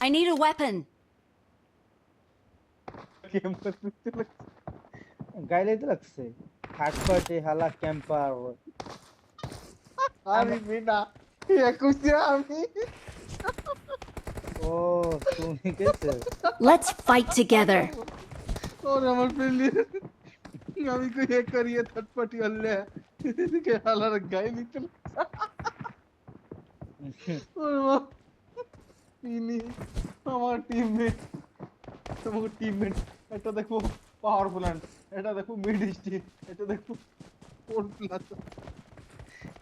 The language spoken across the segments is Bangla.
I need a weapon. ক্যাম্পার করতে লাগছে গাইলে তো লাগছে থার্ড পার্টি হালা ক্যাম্পার আরে বেটা একুশে আমি ও তুমি গেছো Let's fight together. ওরে আমার ফ্রেন্ড আমি কই এক করিয়ে থার্ড পার্টি হলে কে হালার গায়ে নিতে ওরে মা ইনি আমার টিমমেট এটা দেখো পাওয়ার প্ল্যান্ট এটা দেখো মিড স্টিক এটা দেখো কোল প্লাস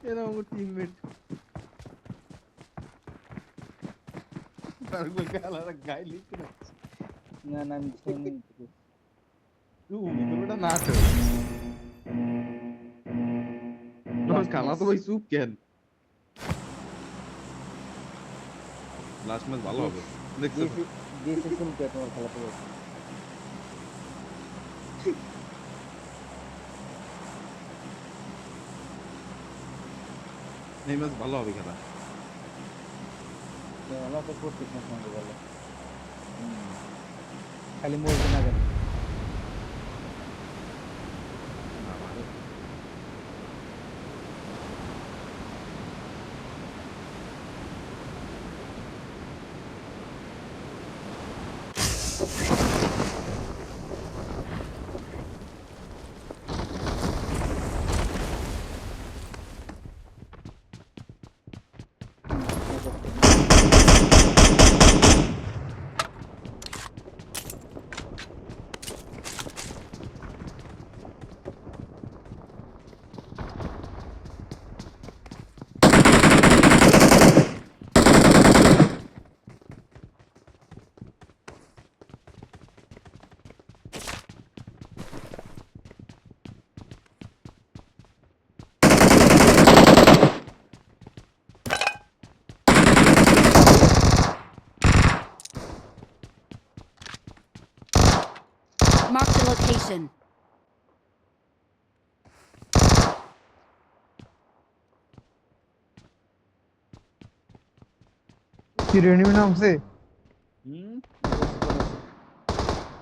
এরা আমার টিমমেট তার কই হালার গায়ে নিতে না না আমি শুনি ভিতরটা না আছে কালা তো ভাই চুপ কেন লাস্ট ম্যাচ ভালো হবে দেখছো দিয়েছে শুনতে তোমার খেলা তো এই ম্যাচ ভালো হবে খেলা আমরা তো করতেছি না সঙ্গে বলে খালি মরবে না কেন Mark the location. কি এনিমি নামছে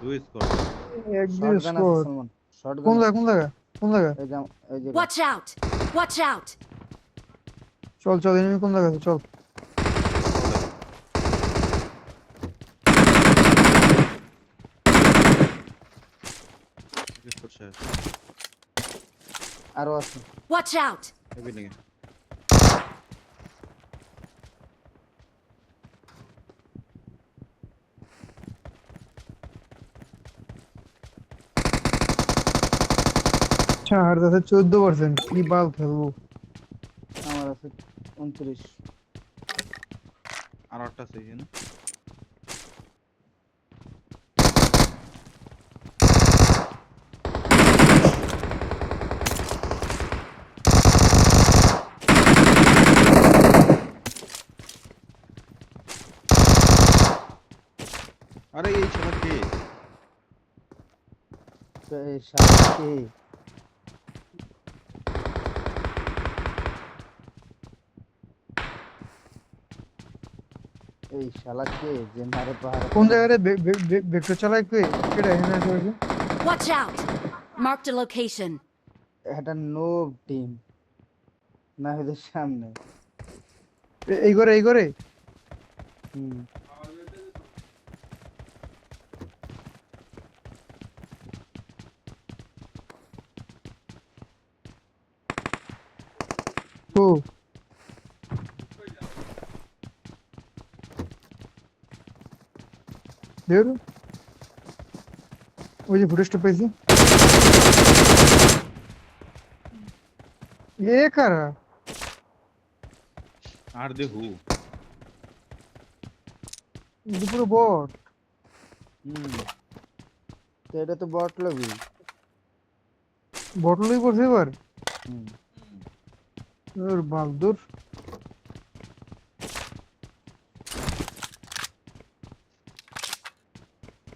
দুই স্কোর একদম শটগান আছে স্কোর সলমান শটগান কোন জায়গা এই যে Watch out! Watch out! চল এনিমি কোন জায়গা আছে চল স্কোর শেষ আরো আছে Watch out! হেভি নাকি আর আছে 14% কি বাল খেলবো আমার আছে 29 আর একটা আছে এখানে আরে এই ছেলে কে এই শালাকে যে মারে পাহাড় কোন জায়গায় ভেক্টর চালায় কে কেডা এখানে আছে Watch out! Mark the location. এটা নোব টিম না হইলে সামনে এই করে হুম ও দেখ ওই যে ফুটেজটা পেয়েছি এ কারা আর দেখু পুরো বট তো এটা তো বট লবি বটলই পড়ছে এবার হুম ওর বালদুর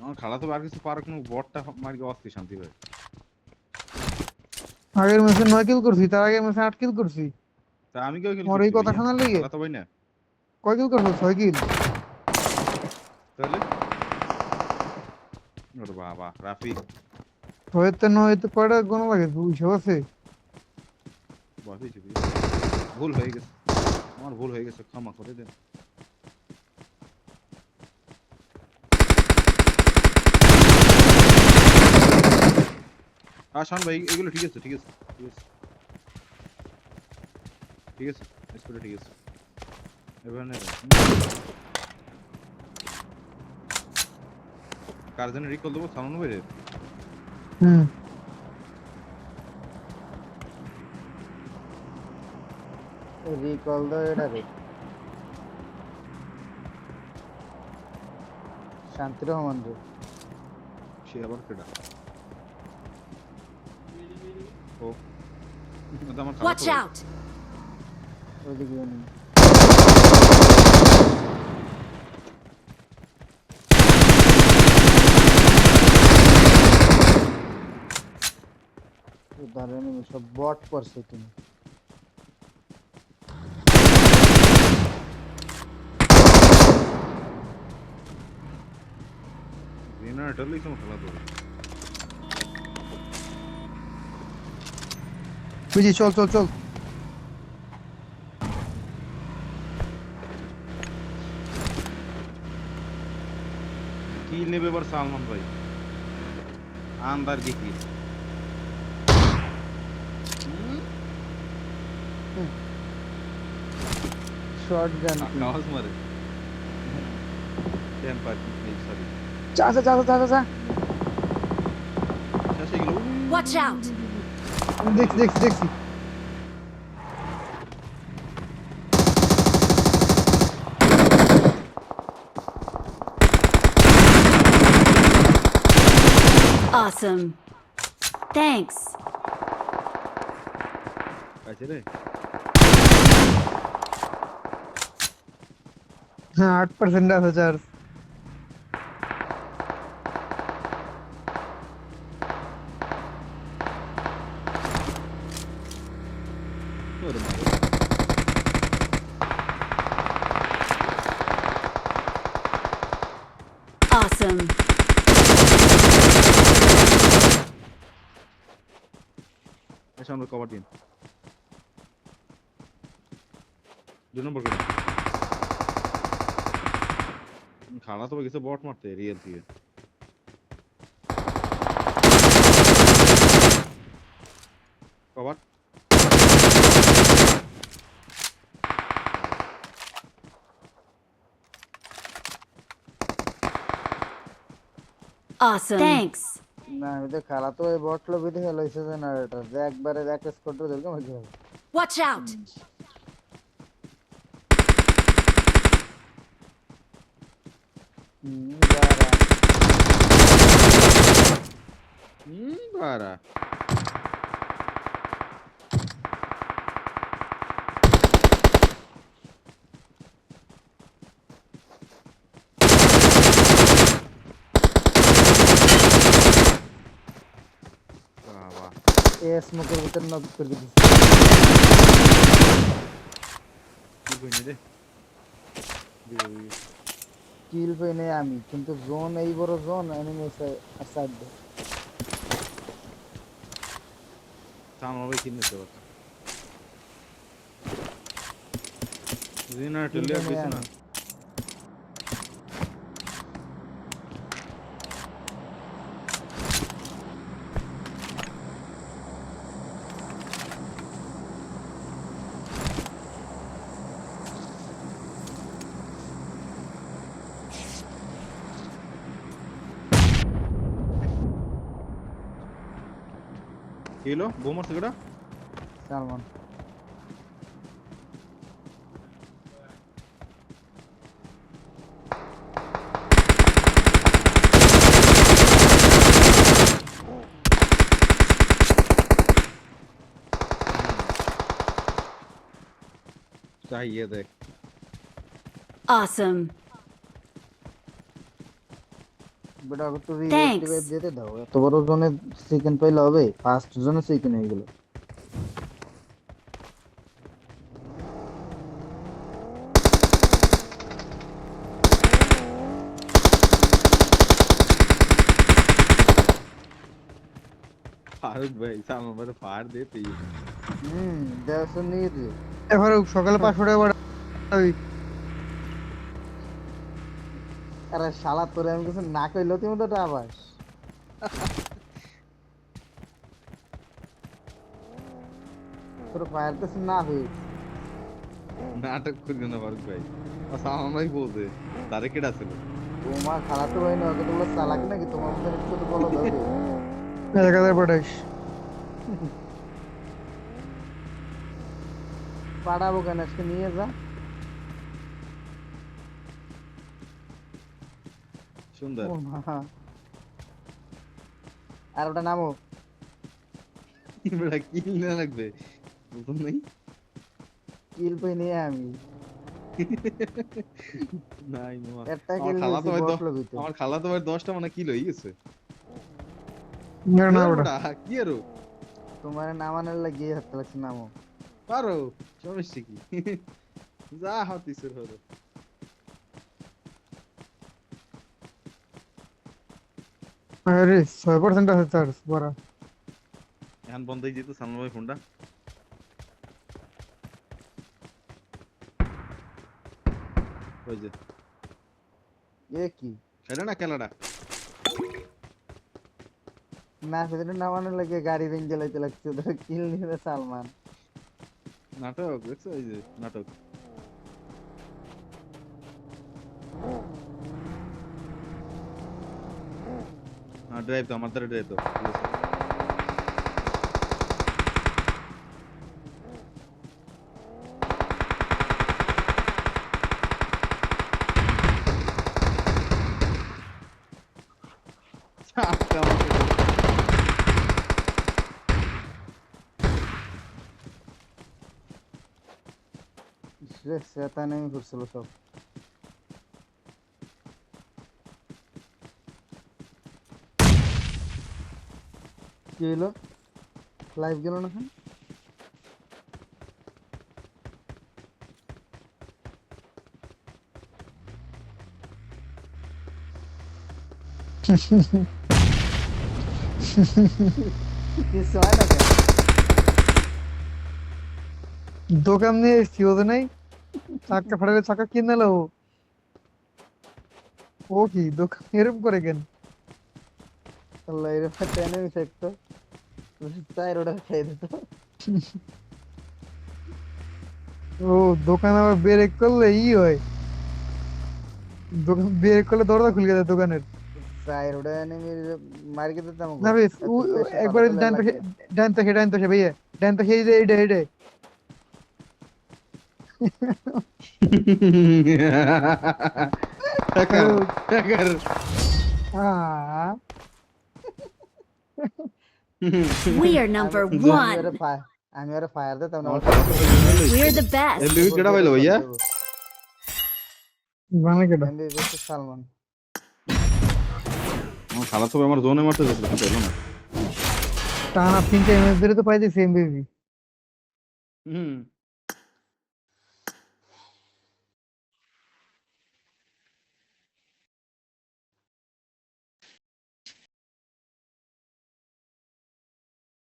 আমার খালা তো আর কিছু পারে কোনো বটটা মারি অস্থি শান্তি ভাই আগের ম্যাচে 9 কিল করছি তার আগের ম্যাচে 8 কিল করছি তা আমি কেউ আমার এই কথা শোনার লেগে খালা তো ভাই না কয় কিল করছো 6 কিল তাহলে ওরে বাবা রাফি হয়তো কয়টা গোনা লাগে 200 আছে। বাফি চুপি ভুল হয়ে গেছে আমার ভুল হয়ে গেছে ক্ষমা করে দেন শান ভাই এগুলো ঠিক আছে ঠিক আছে ঠিক আছে ঠিক আছে স্কোরটা ঠিক আছে এবার নেই কার জন্য রিকল দেবো সাউন্ড বেড়ে হুম রিকল দাও এটা রে শান্তি রহমান রে সে আবার কেডা ও এটা আমার Watch out! ওইদিকে নেই উদাহরণ সব বট করছে তুমি জেনারেটর লিখে খেলা তো বুঝি চল চল চল কি নেবে এবার সালমান ভাই আন্দার দেখি শর্ট গান আওয়াজ মারে টেম্পার নেই সরি যা যা যা যা যা শেষে গেল Watch out! দেখছি Awesome. Thanks. আছে রে হ্যাঁ 8% আছে চার্জ ওরে মারে Awesome. এসে আমরা কভার দিন 2 নম্বর করে খালা তো গেছে বট মারতে রিয়েল থেকে কভার Awesome. Thanks. না আমি তো খেলা তো ওই বট লবিতে খেলাইছে জেনারেটর যে একবারে এক স্কোয়াড্রন ধরকে মারতে হবে Watch out! বারা বাবা এ স্মোকের ভিতর নক করে দিছি কি কইনি রে কিল পেনে আমি কিন্তু জোন এই বড় জোন এনিমি সাইড দে সামনে ভাই কিনে দেব জেনারেটর লিয়ে গেছে না কিলো বোমার সেটা সালমান चाहिए देख Awesome. বেটা একটু Thanks. রিঅ্যাক্টিভেট দিতে দাও এত বড় জোনে সেকেন্ড পাইলে হবে ফার্স্ট জোনে সেকেন্ড হয়ে গেল ফারুক ভাই সালমান ভাই ফায়ার দিতে দেড়শো নিয়ে দিও। এবার সকালে 500 টাকা পাঠাবি। আরে শালা তোরে আমি কিছু না কইলেও তুমি তো আবাস তোর ফায়ার তো না হই নাটক করি না ফারুক ভাই সালমান ভাই বলছে তারে কেডা ছিল তোমার খালা তো হয় না ওকে তোমরা চালাক নাকি তোমার মধ্যে একটু তো বলো দাও 1000 পাঠাইস। পাঠাবো কেন আজকে নিয়ে যা সুন্দর ও মা। আর ওটা নামো বেটা কিল না লাগবে বুঝুন নাই কিল পই নিয়ে আমি নাই মামা একটা আমার কিল খালা তো ভাই বসলো ভিতরে আমার খালা তো ভাই 10টা মানে কিল হয়ে গেছে না ওটা কি আরো তোমার নামানোর লাগিয়ে হাতে লাগছে নামো পারো সমস্যা কি যা হতিসের হলো আরে 6% আছে চার্জ বড়া। এখন বন্ধ হয়ে যেত সালমান ভাই ফোনটা ওই যে এ কি সেটা না খেলাটা না সেটা নামানোর লাগিয়ে গাড়ি রেঞ্জ জ্বালাইতে লাগছে ওদের কিল নিয়ে সালমান নাটক দেখছো এই যে নাটক হ্যাঁ ড্রাইভ তো আমার দ্বারা ড্রাইভ তো ঠিক আছে। চাপটা আমাকে দাও। সেটা নেমে করছিল সব কি হইলো লাইভ গেল না এখন কিছু হয় না কেন দোকান নিয়ে এসছি ওদের নাই চাকা ফাটালে চাকা কিনে নেলো। ও কি দোকান এরকম করে কেন? আল্লাহ এর ফাটা নেমে থাকতো চাই রোডা খেয়ে দিত ও দোকান আবার ব্রেক করলে হয়, দোকান ব্রেক করলে দরজা খুলে যায় দোকানের। চাই রোডা নেমে মার কে দিতাম না বেশ একবার ডান পাশে ভাইয়া ডান পাশে এই যে এইটা টাকার টাকার We are number one. আমি আরে ফায়ার দিতাম না We're the best. এমবিবি কেডা পাইলো ভাইয়া বানা কেটা এমবিবি সালমান আমার খালা তো আমার জোনে মারতে যাচ্ছে কিন্তু এলো না টানা 3 টাইম ধরে তো পাইতেছি এমবিবি। হুম